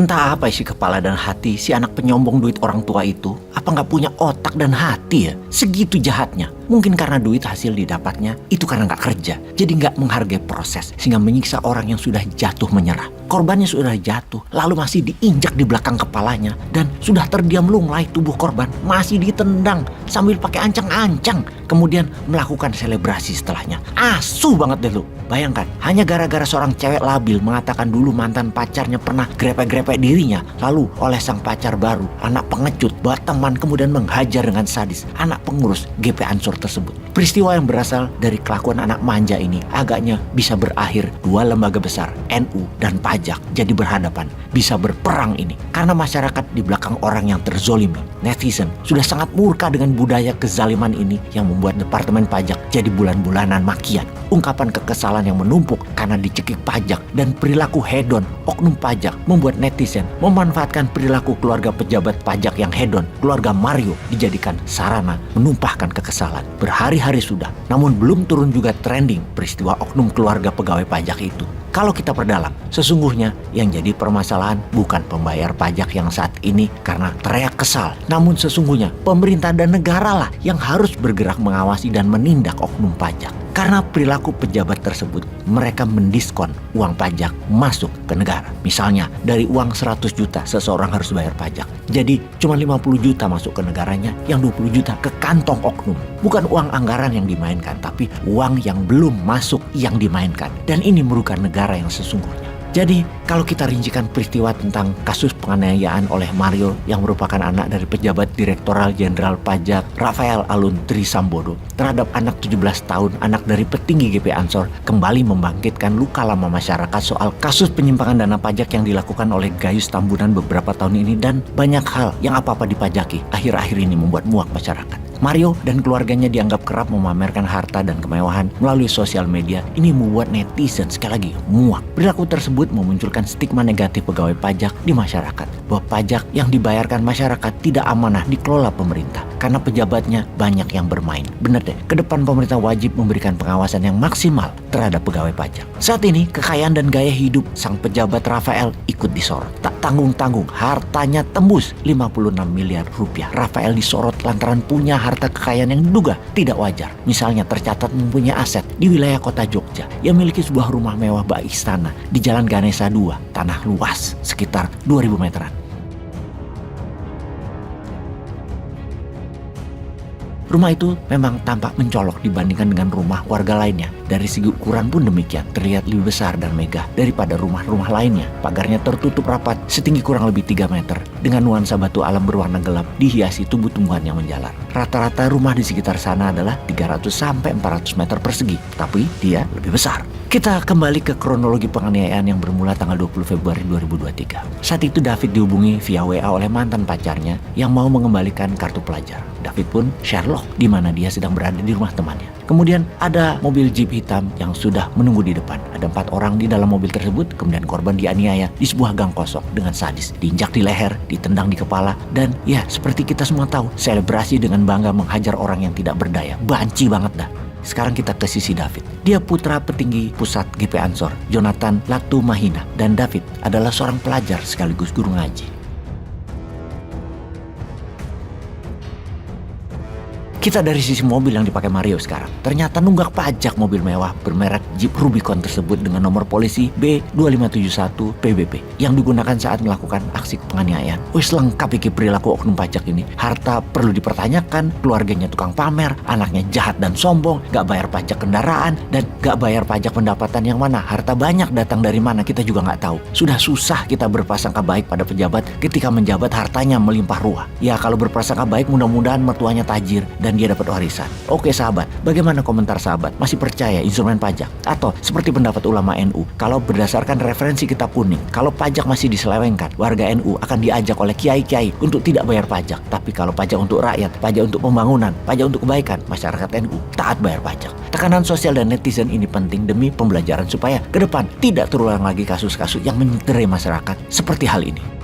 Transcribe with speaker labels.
Speaker 1: Entah apa isi kepala dan hati si anak penyombong duit orang tua itu. Apa nggak punya otak dan hati ya? Segitu jahatnya. Mungkin karena duit hasil didapatnya itu karena nggak kerja. Jadi nggak menghargai proses sehingga menyiksa orang yang sudah jatuh menyerah. Korbannya sudah jatuh lalu masih diinjak di belakang kepalanya. Dan sudah terdiam lunglai tubuh korban masih ditendang sambil pakai ancang-ancang. Kemudian melakukan selebrasi setelahnya. Asu banget deh lu. Bayangkan, hanya gara-gara seorang cewek labil mengatakan dulu mantan pacarnya pernah grepe-grepe dirinya. Lalu oleh sang pacar baru, anak pengecut, berteman kemudian menghajar dengan sadis anak pengurus GP Ansor tersebut. Peristiwa yang berasal dari kelakuan anak manja ini agaknya bisa berakhir dua lembaga besar, NU dan pajak, jadi berhadapan, bisa berperang ini. Karena masyarakat di belakang orang yang terzolimi, netizen, sudah sangat murka dengan budaya kezaliman ini yang membuat Departemen Pajak jadi bulan-bulanan makian. Ungkapan kekesalan yang menumpuk karena dicekik pajak dan perilaku hedon oknum pajak membuat netizen memanfaatkan perilaku keluarga pejabat pajak yang hedon, keluarga Mario, dijadikan sarana menumpahkan kekesalan. Berhari-hari sudah, namun belum turun juga trending peristiwa oknum keluarga pegawai pajak itu. Kalau kita perdalam, sesungguhnya yang jadi permasalahan bukan pembayar pajak yang saat ini karena teriak kesal. Namun sesungguhnya pemerintah dan negara lah yang harus bergerak mengawasi dan menindak oknum pajak. Karena perilaku pejabat tersebut, mereka mendiskon uang pajak masuk ke negara. Misalnya, dari uang 100 juta seseorang harus bayar pajak. Jadi, cuma 50 juta masuk ke negaranya, yang 20 juta ke kantong oknum. Bukan uang anggaran yang dimainkan, tapi uang yang belum masuk yang dimainkan. Dan ini merugikan negara yang sesungguhnya. Jadi, kalau kita rincikan peristiwa tentang kasus penganiayaan oleh Mario yang merupakan anak dari pejabat Direktoral Jenderal Pajak Rafael Alun Trisambodo terhadap anak 17 tahun, anak dari petinggi GP Ansor, kembali membangkitkan luka lama masyarakat soal kasus penyimpangan dana pajak yang dilakukan oleh Gayus Tambunan beberapa tahun ini dan banyak hal yang apa-apa dipajaki akhir-akhir ini membuat muak masyarakat. Mario dan keluarganya dianggap kerap memamerkan harta dan kemewahan melalui sosial media. Ini membuat netizen sekali lagi muak. Perilaku tersebut memunculkan stigma negatif pegawai pajak di masyarakat. Bahwa pajak yang dibayarkan masyarakat tidak amanah dikelola pemerintah. Karena pejabatnya banyak yang bermain. Bener deh, ke depan pemerintah wajib memberikan pengawasan yang maksimal terhadap pegawai pajak. Saat ini, kekayaan dan gaya hidup sang pejabat Rafael ikut disorot. Tak tanggung-tanggung, hartanya tembus 56 miliar rupiah. Rafael disorot lantaran punya harta kekayaan yang diduga tidak wajar. Misalnya tercatat mempunyai aset di wilayah kota Jogja yang memiliki sebuah rumah mewah bak istana di Jalan Ganesa 2, tanah luas sekitar 2000 meteran. Rumah itu memang tampak mencolok dibandingkan dengan rumah warga lainnya. Dari segi ukuran pun demikian, terlihat lebih besar dan megah daripada rumah-rumah lainnya. Pagarnya tertutup rapat setinggi kurang lebih 3 meter dengan nuansa batu alam berwarna gelap dihiasi tumbuh-tumbuhan yang menjalar. Rata-rata rumah di sekitar sana adalah 300 sampai 400 meter persegi, tapi dia lebih besar. Kita kembali ke kronologi penganiayaan yang bermula tanggal 20 Februari 2023. Saat itu David dihubungi via WA oleh mantan pacarnya yang mau mengembalikan kartu pelajar. David pun Sherlock di mana dia sedang berada di rumah temannya. Kemudian ada mobil jeep hitam yang sudah menunggu di depan. Ada 4 orang di dalam mobil tersebut. Kemudian korban dianiaya di sebuah gang kosong dengan sadis. Diinjak di leher, ditendang di kepala. Dan ya seperti kita semua tahu, selebrasi dengan bangga menghajar orang yang tidak berdaya. Banci banget dah. Sekarang kita ke sisi David. Dia putra petinggi pusat GP Ansor, Jonathan Latumahina. Dan David adalah seorang pelajar sekaligus guru ngaji. Kita dari sisi mobil yang dipakai Mario sekarang. Ternyata nunggak pajak mobil mewah bermerek Jeep Rubicon tersebut dengan nomor polisi B2571 PBP yang digunakan saat melakukan aksi penganiayaan. Wis lengkap iki perilaku oknum pajak ini. Harta perlu dipertanyakan, keluarganya tukang pamer, anaknya jahat dan sombong, gak bayar pajak kendaraan, dan gak bayar pajak pendapatan yang mana. Harta banyak datang dari mana kita juga gak tahu. Sudah susah kita berprasangka baik pada pejabat ketika menjabat hartanya melimpah ruah. Ya kalau berprasangka baik mudah-mudahan mertuanya tajir dan dia dapat warisan. Oke sahabat, bagaimana komentar sahabat? Masih percaya instrumen pajak? Atau seperti pendapat ulama NU, kalau berdasarkan referensi kitab kuning, kalau pajak masih diselewengkan, warga NU akan diajak oleh kiai-kiai untuk tidak bayar pajak. Tapi kalau pajak untuk rakyat, pajak untuk pembangunan, pajak untuk kebaikan, masyarakat NU taat bayar pajak. Tekanan sosial dan netizen ini penting demi pembelajaran supaya ke depan tidak terulang lagi kasus-kasus yang menyederai masyarakat seperti hal ini.